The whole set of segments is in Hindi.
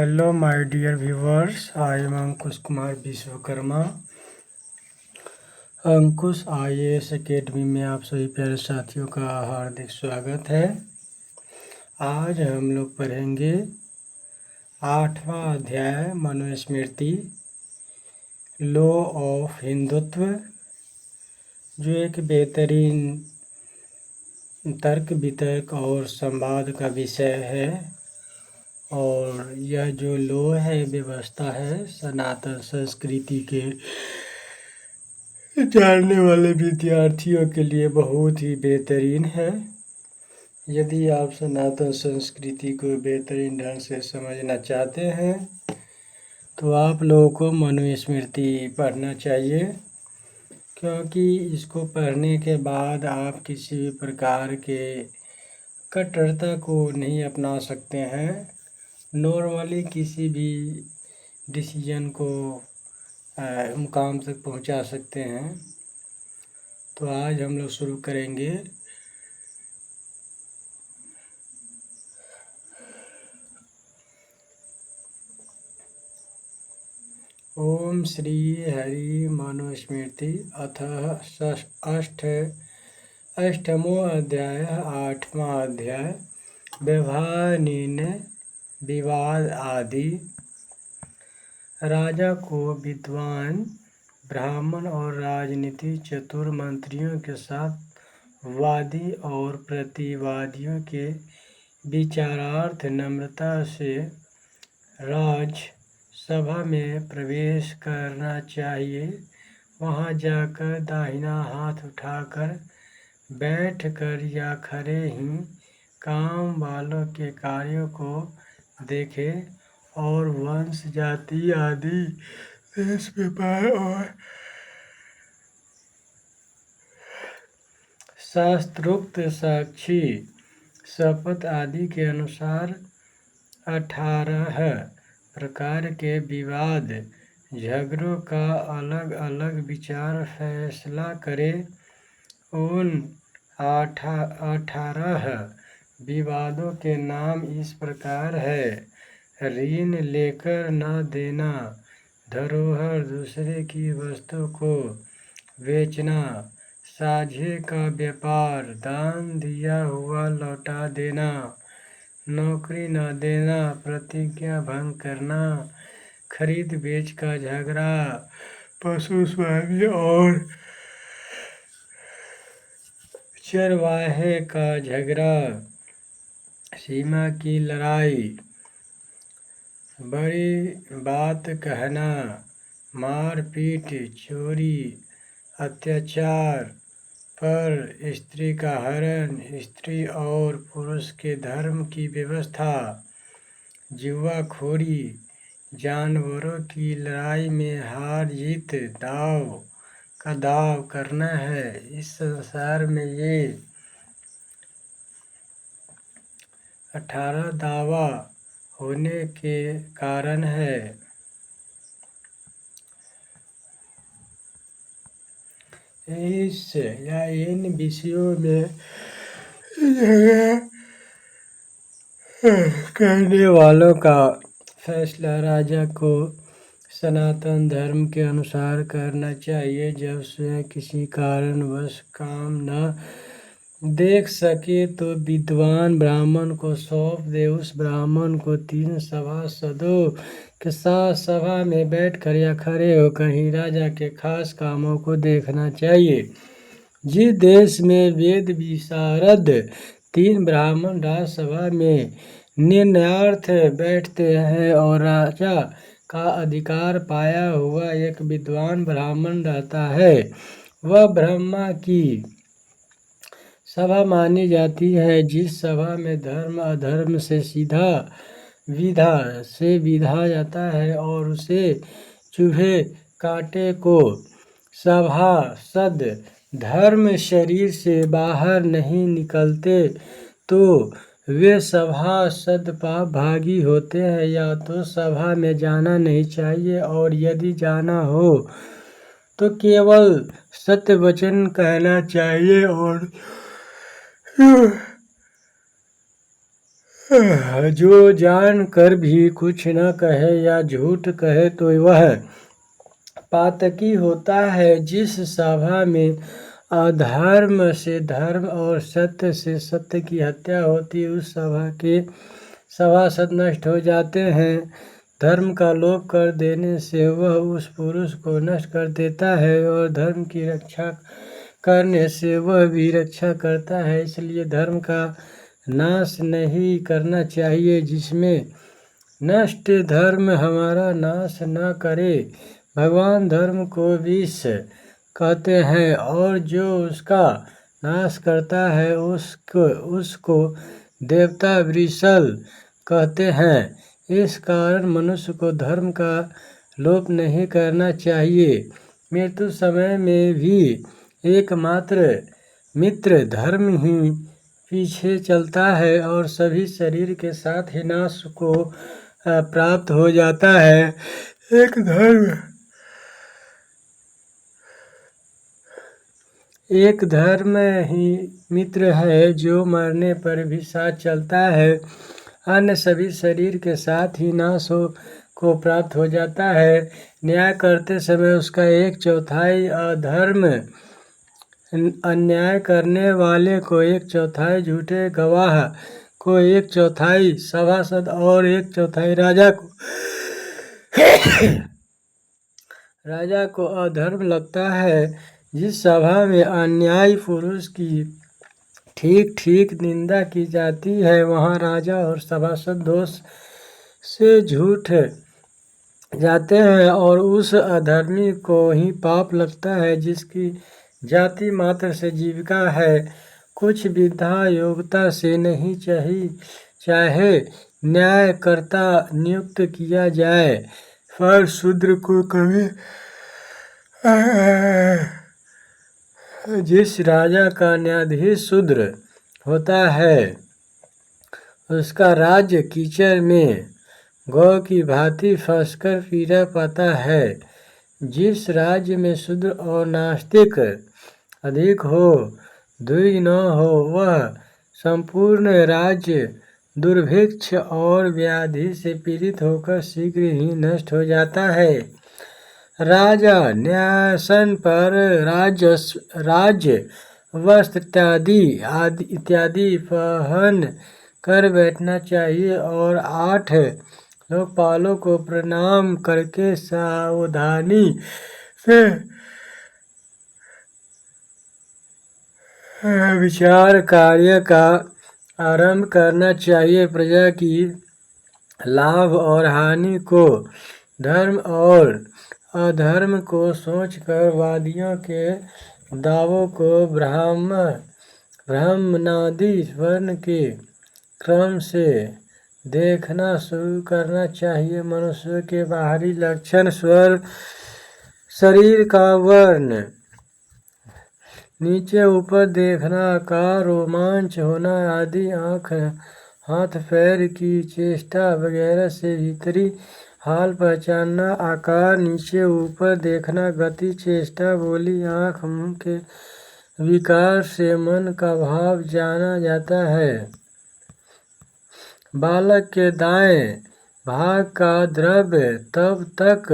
Hello, my dear viewers. I am Ankush Kumar Vishwakarma. Ankush IAS academy में आप सभी प्यारे साथियों का हार्दिक स्वागत है। आज हम लोग पढ़ेंगे 8वां अध्याय मनुस्मृति, लॉ ऑफ हिंदुत्व, जो एक बेहतरीन तर्क वितर्क और संवाद का विषय है। और यह जो लॉ है, व्यवस्था है, सनातन संस्कृति के जानने वाले विद्यार्थियों के लिए बहुत ही बेहतरीन है। यदि आप सनातन संस्कृति को बेहतरीन ढंग से समझना चाहते हैं तो आप लोगों को मनुस्मृति पढ़ना चाहिए, क्योंकि इसको पढ़ने के बाद आप किसी भी प्रकार के कट्टरता को नहीं अपना सकते हैं। नॉर्मली किसी भी डिसीजन को मुकाम तक पहुंचा सकते हैं। तो आज हम लोग शुरू करेंगे। ओम श्री हरि मनुस्मृति अथ अष्टमो अध्याय 8वां अध्याय व्यवहारेण विवाद आदि। राजा को विद्वान ब्राह्मण और राजनीति चतुर मंत्रियों के साथ वादी और प्रतिवादियों के विचारार्थ नम्रता से राज सभा में प्रवेश करना चाहिए। वहां जाकर दाहिना हाथ उठाकर बैठकर या खड़े ही काम वालों के कार्यों को देखें और वंश जाति आदि देश व्यापार और शास्त्रोक्त साक्षी शपथ आदि के अनुसार 18 प्रकार के विवाद झगड़ों का अलग अलग विचार फैसला करे। उन 18 विवादों के नाम इस प्रकार है: ऋण लेकर न देना, धरोहर दूसरे की वस्तु को बेचना, साझे का व्यापार, दान दिया हुआ लौटा देना, नौकरी न देना, प्रतिज्ञा भंग करना, खरीद बेच का झगड़ा, पशु स्वामी और चरवाहे का झगड़ा, सीमा की लड़ाई, बड़ी बात कहना, मारपीट, चोरी, अत्याचार पर स्त्री का हरण, स्त्री और पुरुष के धर्म की व्यवस्था, जुआखोरी, जानवरों की लड़ाई में हार जीत, दाव का दाव करना है। इस संसार में ये 18 दावा होने के कारण है। इस या इन विषयों में कहने वालों का फैसला राजा को सनातन धर्म के अनुसार करना चाहिए। जब स्वयं किसी कारणवश काम न देख सके तो विद्वान ब्राह्मण को सौंप दे। उस ब्राह्मण को 3 सभासदों के साथ सभा में बैठकर या खड़े होकर ही राजा के खास कामों को देखना चाहिए। जिस देश में वेद विशारद 3 ब्राह्मण राजसभा में निर्णयार्थ बैठते हैं और राजा का अधिकार पाया हुआ एक विद्वान ब्राह्मण रहता है, वह ब्रह्मा की सभा मानी जाती है। जिस सभा में धर्म अधर्म से सीधा विधा जाता है और उसे चूहे काटे को सभासद धर्म शरीर से बाहर नहीं निकलते तो वे सभासद पाप भागी होते हैं। या तो सभा में जाना नहीं चाहिए और यदि जाना हो तो केवल सत्य वचन कहना चाहिए और जो जान कर भी कुछ न कहे या झूठ कहे तो वह पातकी होता है। जिस सभा में अधर्म से धर्म और सत्य से सत्य की हत्या होती है, उस सभा के सभासद नष्ट हो जाते हैं। धर्म का लोप कर देने से वह उस पुरुष को नष्ट कर देता है और धर्म की रक्षा करने से वह भी रक्षा करता है। इसलिए धर्म का नाश नहीं करना चाहिए, जिसमें नष्ट धर्म हमारा नाश न करे। भगवान धर्म को विष कहते हैं और जो उसका नाश करता है उसको देवता वृषल कहते हैं। इस कारण मनुष्य को धर्म का लोप नहीं करना चाहिए। मृत्यु समय में भी एकमात्र मित्र धर्म ही पीछे चलता है और सभी शरीर के साथ ही नाश को प्राप्त हो जाता है। एक धर्म ही मित्र है जो मरने पर भी साथ चलता है। अन्य सभी शरीर के साथ ही नाश को प्राप्त हो जाता है। न्याय करते समय उसका 1/4 अधर्म, अन्याय करने वाले को 1/4, झूठे गवाह को 1/4 सभासद और 1/4 राजा को अधर्म लगता है। जिस सभा में अन्यायी पुरुष की ठीक ठीक निंदा की जाती है, वहाँ राजा और सभासद दोष से झूठ जाते हैं और उस अधर्मी को ही पाप लगता है जिसकी जाति मात्र से जीविका है। कुछ विद्या योग्यता से नहीं चाहे न्यायकर्ता नियुक्त किया जाए, पर शूद्र को कभी जिस राजा का न्यायाधीश शूद्र होता है, उसका राज्य कीचड़ में गौ की भांति फंसकर पीड़ा पाता है। जिस राज्य में शूद्र और नास्तिक अधिक हो, द्विज न हो, वह संपूर्ण राज्य दुर्भिक्ष और व्याधि से पीड़ित होकर शीघ्र ही नष्ट हो जाता है। राजा न्यायासन पर राज्य वस्त्र इत्यादि पहन कर बैठना चाहिए और 8 लोकपालों को प्रणाम करके सावधानी से विचार कार्य का आरंभ करना चाहिए। प्रजा की लाभ और हानि को, धर्म और अधर्म को सोचकर वादियों के दावों को ब्राह्मणादि वर्ण के क्रम से देखना शुरू करना चाहिए। मनुष्य के बाहरी लक्षण, स्वर, शरीर का वर्ण, नीचे ऊपर देखना, आकार, रोमांच होना आदि, आँख, हाथ पैर की चेष्टा वगैरह से भीतरी हाल पहचानना, आकार, नीचे ऊपर देखना, गति, चेष्टा, बोली, आँख, मुंह के विकार से मन का भाव जाना जाता है। बालक के दाएं भाग का द्रव्य तब तक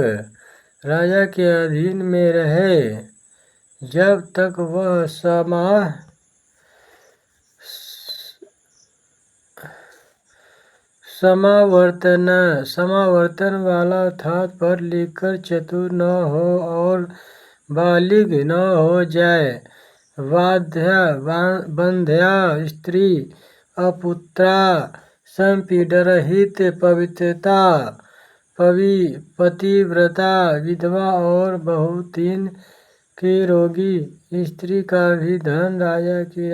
राजा के अधीन में रहे जब तक वह समावर्तन वाला अर्थात पढ़ लिख कर चतुर न हो और बालिग न हो जाए। बंध्या स्त्री, अपुत्रा, संपीड़रहित, पतिव्रता, विधवा और बहुतीन की रोगी स्त्री का भी धन राजा की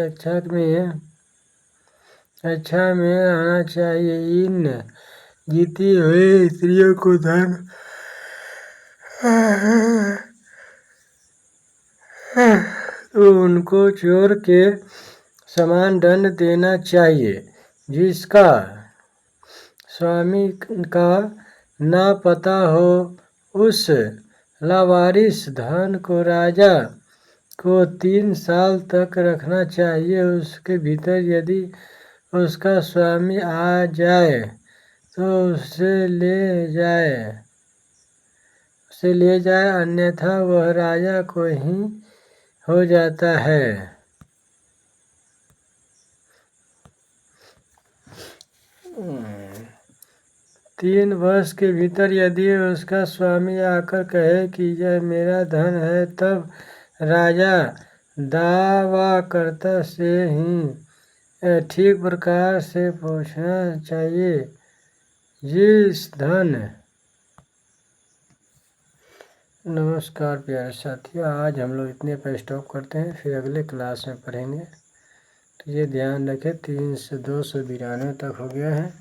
रक्षा में आना चाहिए। इन जीती हुई स्त्रियों को धन तो उनको चोर के समान दंड देना चाहिए। जिसका स्वामी का ना पता हो, उस लावारिस धन को राजा को 3 साल तक रखना चाहिए। उसके भीतर यदि उसका स्वामी आ जाए तो उसे ले जाए, अन्यथा वह राजा को ही हो जाता है। 3 वर्ष के भीतर यदि उसका स्वामी आकर कहे कि यह मेरा धन है, तब राजा दावाकर्ता से ही ठीक प्रकार से पूछना चाहिए, जिस धन। नमस्कार प्यारे साथियों, आज हम लोग इतने पर स्टॉप करते हैं, फिर अगले क्लास में पढ़ेंगे। तो ये ध्यान रखें, 3 से 292 तक हो गया है।